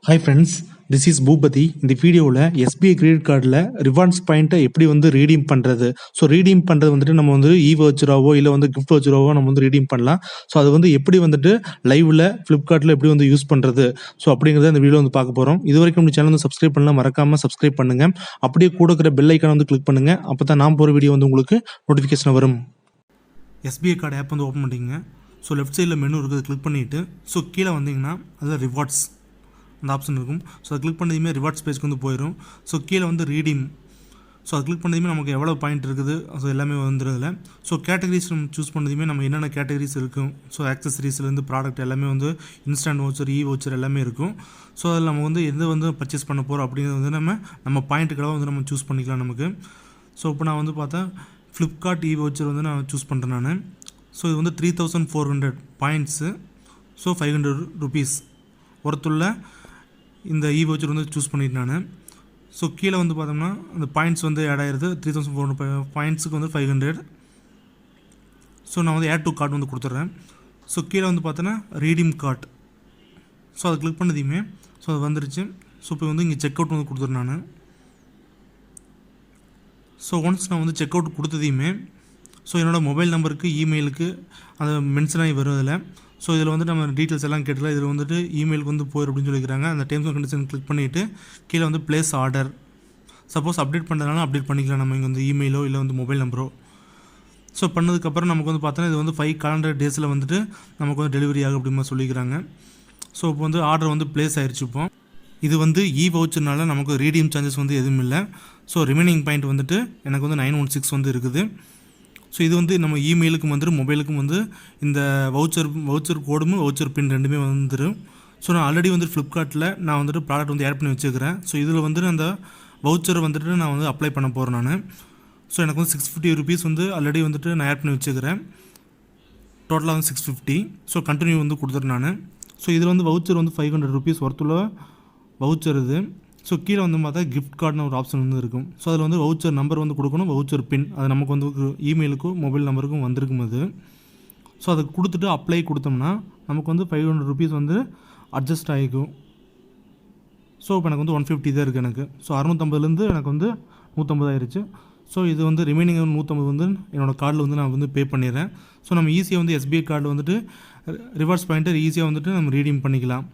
Hi friends, this is Boopathi. இந்த வீடியோவில் SBI credit கார்டில் ரிவார்ட்ஸ் பாயிண்ட்டை எப்படி வந்து ரீடீம் பண்ணுறது. ஸோ ரீடீம் பண்ணுறது வந்துட்டு நம்ம வந்து வவுச்சராவோ இல்லை வந்து கிஃப்ட் வவுச்சராவோ நம்ம வந்து ரீடீம் பண்ணலாம். ஸோ அது வந்து எப்படி வந்துட்டு லைவில் ஃப்ளிப்கார்ட்டில் எப்படி வந்து யூஸ் பண்ணுறது, ஸோ அப்படிங்கிறத இந்த வீடியோ வந்து பார்க்க போகிறோம். இது வரைக்கும் நம்ம சேனல் வந்து சப்ஸ்கிரைப் பண்ணலாம், மறக்காமல் சப்ஸ்கிரைப் பண்ணுங்கள். அப்படியே கூட இருக்கிற பெல் ஐக்கானை வந்து கிளிக் பண்ணுங்கள். அப்போ தான் நான் போகிற வீடியோ வந்து உங்களுக்கு நோட்டிஃபிகேஷன் வரும். எஸ்பிஐ கார்டு ஆப் வந்து ஓப்பன் பண்ணிங்க. ஸோ லெஃப்ட் சைடில் மெனு இருக்குது, கிளிக் பண்ணிவிட்டு ஸோ கீழே வந்தீங்கன்னா அதில் ரிவார்ட்ஸ் அந்த ஆப்ஷன் இருக்கும். ஸோ அதை கிளிக் பண்ணதுமே ரிவார்ட்ஸ் பேஜ்க்கு வந்து போயிடும். ஸோ கீழே வந்து ரீடீம், ஸோ அதை கிளிக் பண்ணதுமே நமக்கு எவ்வளோ பாயிண்ட் இருக்குது ஸோ எல்லாமே வந்துடுதில்ல. ஸோ கேட்டகரிஸ் நம்ம சூஸ் பண்ணதுமே நம்ம என்னென்ன கேட்டகரிஸ் இருக்கும், ஸோ ஆக்சசரிஸ்லேருந்து ப்ராடக்ட் எல்லாமே வந்து இன்ஸ்டன்ட் வவுச்சர், வவுச்சர் எல்லாமே இருக்கும். ஸோ அதில் நம்ம வந்து எது வந்து பர்ச்சேஸ் பண்ண போகிறோம் அப்படிங்கிறது வந்து நம்ம பாயிண்ட்டுக்கெல்லாம் வந்து நம்ம சூஸ் பண்ணிக்கலாம் நமக்கு. ஸோ இப்போ நான் வந்து பார்த்தா ஃப்ளிப்கார்ட் வவுச்சர் வந்து நான் சூஸ் பண்ணுறேன் நான். ஸோ இது வந்து 3400 பாயிண்ட்ஸு, ஸோ 500 ருபீஸ் ஒருத்துள்ள இந்த வவுச்சர் வந்து சூஸ் பண்ணிட்டு நான். ஸோ கீழே வந்து பார்த்தோம்னா அந்த பாயிண்ட்ஸ் வந்து ஆட் ஆகிடுது. 3400 பாயிண்ட்ஸுக்கு வந்து 500. ஸோ நான் வந்து ஆட் டு கார்டு வந்து கொடுத்துட்றேன். ஸோ கீழே வந்து பார்த்தோன்னா ரீடீம் கார்ட், ஸோ அதை கிளிக் பண்ணதையுமே ஸோ அது வந்துருச்சு. ஸோ இப்போ வந்து இங்கே செக் அவுட் வந்து கொடுத்துட்றேன் நான். ஸோ ஒன்ஸ் நான் வந்து செக் அவுட் கொடுத்ததையுமே ஸோ என்னோடய மொபைல் நம்பருக்கு இமெயிலுக்கு அதை மென்ஷன் ஆகி வரும் அதில். ஸோ இதில் வந்து நம்ம டீட்டெயில்ஸ் எல்லாம் கேட்டுக்கலாம். இதில் வந்துட்டு இமெயிலுக்கு வந்து போயிடும் அப்படின்னு சொல்லிக்கிறாங்க. அந்த டேர்ம்ஸ் அண்ட் கண்டிஷன் கிளிக் பண்ணிவிட்டு கீழே வந்து ப்ளேஸ் ஆர்டர், சப்போஸ் அப்டேட் பண்ணுறதுனால அப்டேட் பண்ணிக்கலாம் நம்ம இங்கே வந்து இமெயிலோ இல்லை வந்து மொபைல் நம்பரோ. ஸோ பண்ணதுக்கப்புறம் நமக்கு வந்து பார்த்தோன்னா இது வந்து 5 காலண்டர் டேஸில் வந்துட்டு நமக்கு வந்து டெலிவரி ஆகும் அப்படின்னு சொல்லிக்கிறாங்க. ஸோ இப்போ வந்து ஆர்டர் வந்து ப்ளேஸ் ஆயிடுச்சு. இப்போ இது வந்து வவுச்சர்னால நமக்கு ரீடீம் சார்ஜஸ் வந்து எதுவும் இல்லை. ஸோ ரிமைனிங் பாயிண்ட் வந்துட்டு எனக்கு வந்து 916 வந்து இருக்குது. ஸோ இது வந்து நம்ம இமெயிலுக்கும் வந்துடும், மொபைலுக்கும் வந்து இந்த வவுச்சர் கோடும் வவுச்சர் பின் ரெண்டுமே வந்துடும். ஸோ நான் ஆல்ரெடி வந்து ஃப்ளிப்கார்ட்டில் நான் வந்துட்டு ப்ராடக்ட் வந்து ஆட் பண்ணி வச்சுக்கிறேன். ஸோ இதில் வந்துட்டு அந்த வவுச்சரை வந்துட்டு நான் வந்து அப்ளை பண்ண போகிறேன் நான். ஸோ எனக்கு வந்து 650 ருபீஸ் வந்து ஆல்ரெடி வந்துட்டு நான் ஆட் பண்ணி வச்சுக்கிறேன். டோட்டலாக வந்து 650. ஸோ கண்டினியூ வந்து கொடுத்துறேன் நான். ஸோ இதில் வந்து வவுச்சர் வந்து 500 ருபீஸ் ஒர்த்துள்ள வவுச்சர் இது. ஸோ கீழே வந்து பார்த்தா கிஃப்ட் கார்டுன்னு ஒரு ஆப்ஷன் வந்து இருக்கும். ஸோ அதில் வந்து வவுச்சர் நம்பர் வந்து கொடுக்கணும், வவுச்சர் பின் அது நமக்கு வந்து இமெயிலுக்கும் மொபைல் நம்பருக்கும் வந்திருக்கும் அது. ஸோ அதை கொடுத்துட்டு அப்ளை கொடுத்தோம்னா நமக்கு வந்து 500 ருபீஸ் வந்து அட்ஜஸ்ட் ஆகிக்கும். ஸோ இப்போ எனக்கு வந்து 150 தான் இருக்குது எனக்கு. ஸோ 650லேருந்து எனக்கு வந்து 150 ஆயிடுச்சு. ஸோ இது வந்து ரிமைனிங் 150 வந்து என்னோடய கார்டில் வந்து நான் வந்து பே பண்ணிடுறேன். ஸோ நம்ம ஈஸியாக வந்து எஸ்பிஐ கார்டு வந்துட்டு ரிவார்ட்ஸ் பாயிண்ட்டை ஈஸியாக வந்துட்டு நம்ம ரீடீம் பண்ணிக்கலாம்.